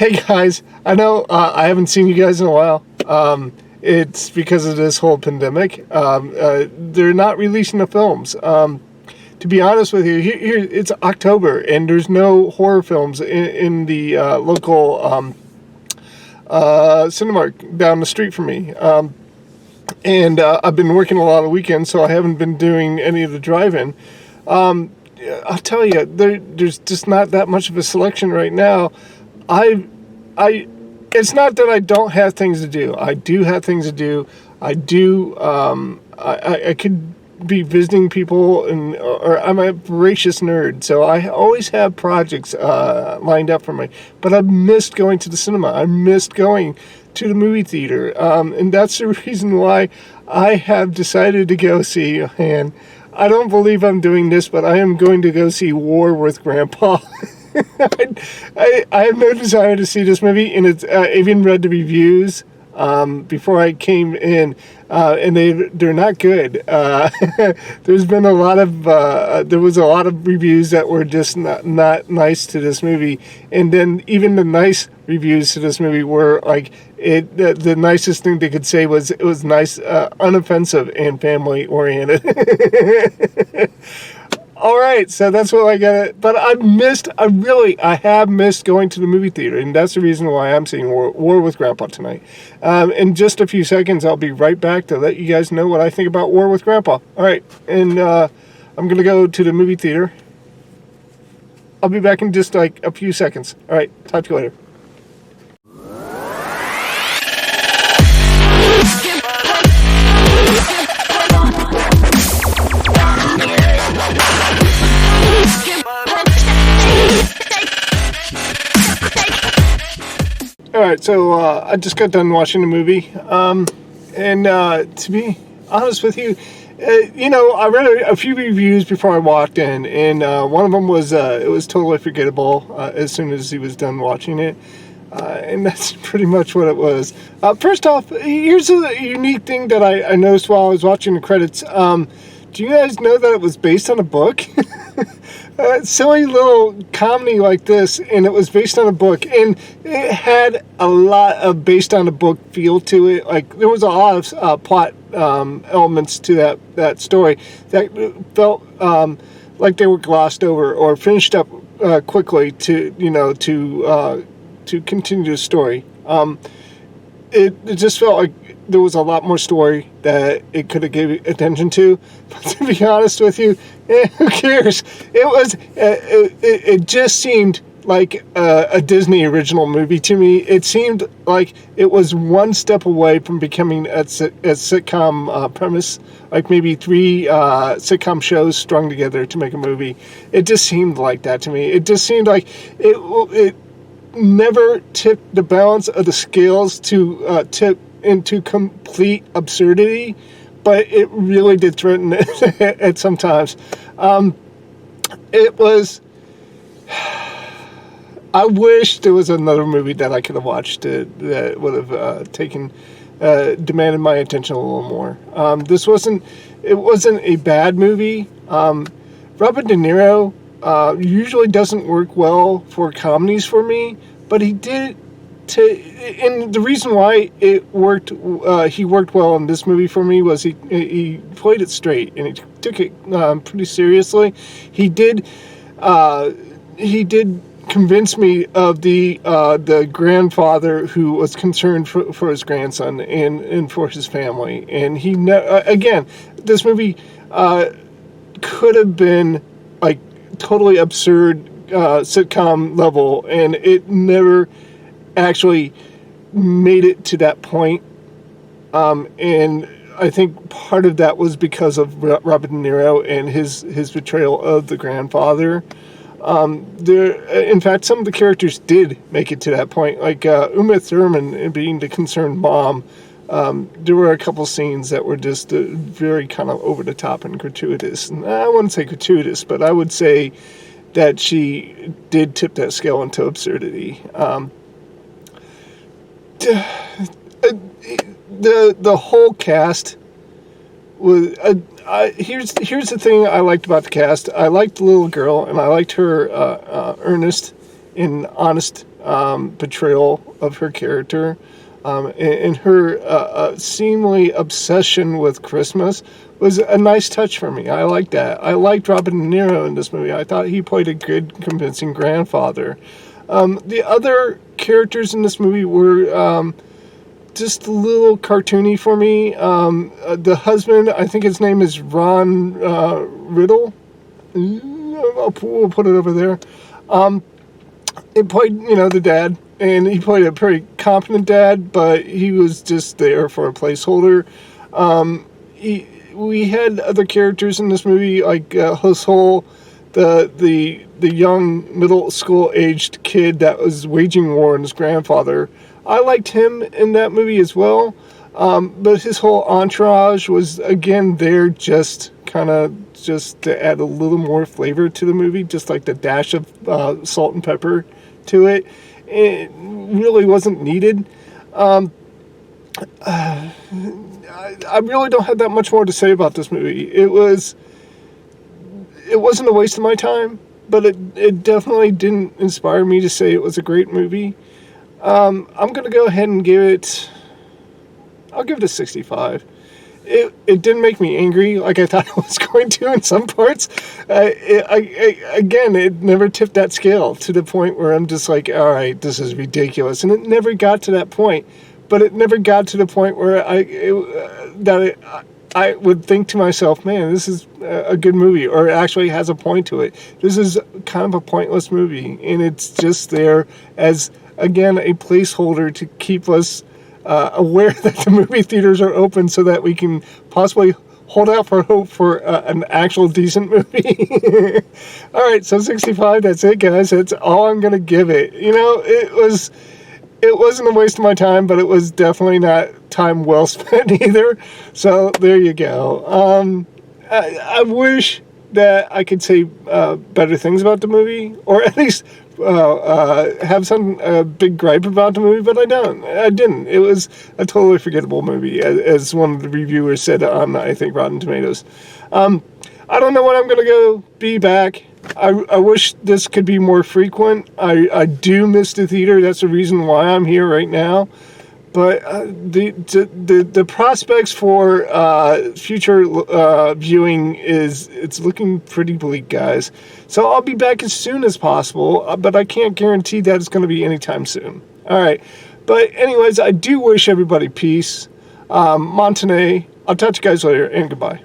Hey guys, I know I haven't seen you guys in a while. It's because of this whole pandemic. They're not releasing the films. To be honest with you, here it's October and there's no horror films in the local Cinemark down the street from me. And I've been working a lot of weekends, so I haven't been doing any of the drive-in. I'll tell you, there's just not that much of a selection right now. It's not that I don't have things to do. I do have things to do. I could be visiting people, or I'm a voracious nerd, so I always have projects lined up for me. But I've missed going to the cinema. I missed going to the movie theater, and that's the reason why I have decided to go see, and I don't believe I'm doing this, but I am going to go see War with Grandpa. I have no desire to see this movie, and it's I even read the reviews before I came in, and they're not good. There's been a lot of there was a lot of reviews that were just not nice to this movie, and then even the nice reviews to this movie were like the nicest thing they could say was it was nice, unoffensive, and family oriented. All right, so that's what I got. But I have missed going to the movie theater, and that's the reason why I'm seeing War with Grandpa tonight. In just a few seconds, I'll be right back to let you guys know what I think about War with Grandpa. All right, and I'm going to go to the movie theater. I'll be back in just like a few seconds. All right, talk to you later. Alright, so I just got done watching the movie, and to be honest with you, I read a few reviews before I walked in, and one of them was it was totally forgettable as soon as he was done watching it, and that's pretty much what it was. First off, here's a unique thing that I noticed while I was watching the credits. Do you guys know that it was based on a book? Silly little comedy like this, and it was based on a book, and it had a lot of based on a book feel to it. Like there was a lot of plot elements to that story that felt like they were glossed over or finished up quickly to continue the story. It just felt like there was a lot more story that it could have given attention to. But to be honest with you, who cares? It just seemed like a Disney original movie to me. It seemed like it was one step away from becoming a sitcom premise, like maybe 3 sitcom shows strung together to make a movie. It just seemed like that to me. It just seemed like it never tipped the balance of the scales to tip into complete absurdity, but it really did threaten it at some times. It was. I wish there was another movie that I could have watched that would have demanded my attention a little more. It wasn't a bad movie. Robert De Niro usually doesn't work well for comedies for me, but he did. And the reason why it worked, he worked well in this movie for me was he played it straight and he took it pretty seriously. He did convince me of the grandfather who was concerned for his grandson and for his family. And again, this movie could have been like totally absurd sitcom level, and it never actually made it to that point. And I think part of that was because of Robert De Niro and his portrayal of the grandfather. In fact, some of the characters did make it to that point, like Uma Thurman being the concerned mom. There were a couple scenes that were just very kind of over the top and gratuitous. And I wouldn't say gratuitous, but I would say that she did tip that scale into absurdity. The whole cast was here's the thing I liked about the cast. I liked the little girl, and I liked her earnest and honest portrayal of her character. And her seemingly obsession with Christmas was a nice touch for me. I liked that. I liked Robert De Niro in this movie. I thought he played a good, convincing grandfather. The other characters in this movie were just a little cartoony for me. The husband, I think his name is Ron Riddle. We'll put it over there. It played, the dad, and he played a pretty competent dad, but he was just there for a placeholder. We had other characters in this movie, like Hole, the young middle school aged kid that was waging war on his grandfather. I liked him in that movie as well, but his whole entourage was again there just to add a little more flavor to the movie, just like the dash of salt and pepper to it. It really wasn't needed. I really don't have that much more to say about this movie. It wasn't a waste of my time, but it definitely didn't inspire me to say it was a great movie. I'm going to go ahead and I'll give it a 65. It didn't make me angry like I thought it was going to in some parts. It never tipped that scale to the point where I'm just like, all right, this is ridiculous. And it never got to that point. But it never got to the point where I would think to myself, man, this is a good movie, or it actually has a point to it. This is kind of a pointless movie, and it's just there as, again, a placeholder to keep us aware that the movie theaters are open so that we can possibly hold out for hope for an actual decent movie. All right, so 65, that's it, guys. That's all I'm going to give it. It wasn't a waste of my time, but it was definitely not time well spent either. So there you go. I wish that I could say better things about the movie, or at least have some big gripe about the movie, but I didn't. It was a totally forgettable movie, as one of the reviewers said on, I think, Rotten Tomatoes. I don't know when I'm going to go be back. I wish this could be more frequent. I do miss the theater. That's the reason why I'm here right now. But the prospects for future viewing it's looking pretty bleak, guys. So I'll be back as soon as possible, but I can't guarantee that it's going to be anytime soon. All right. But anyways, I do wish everybody peace. Montanay, I'll talk to you guys later, and goodbye.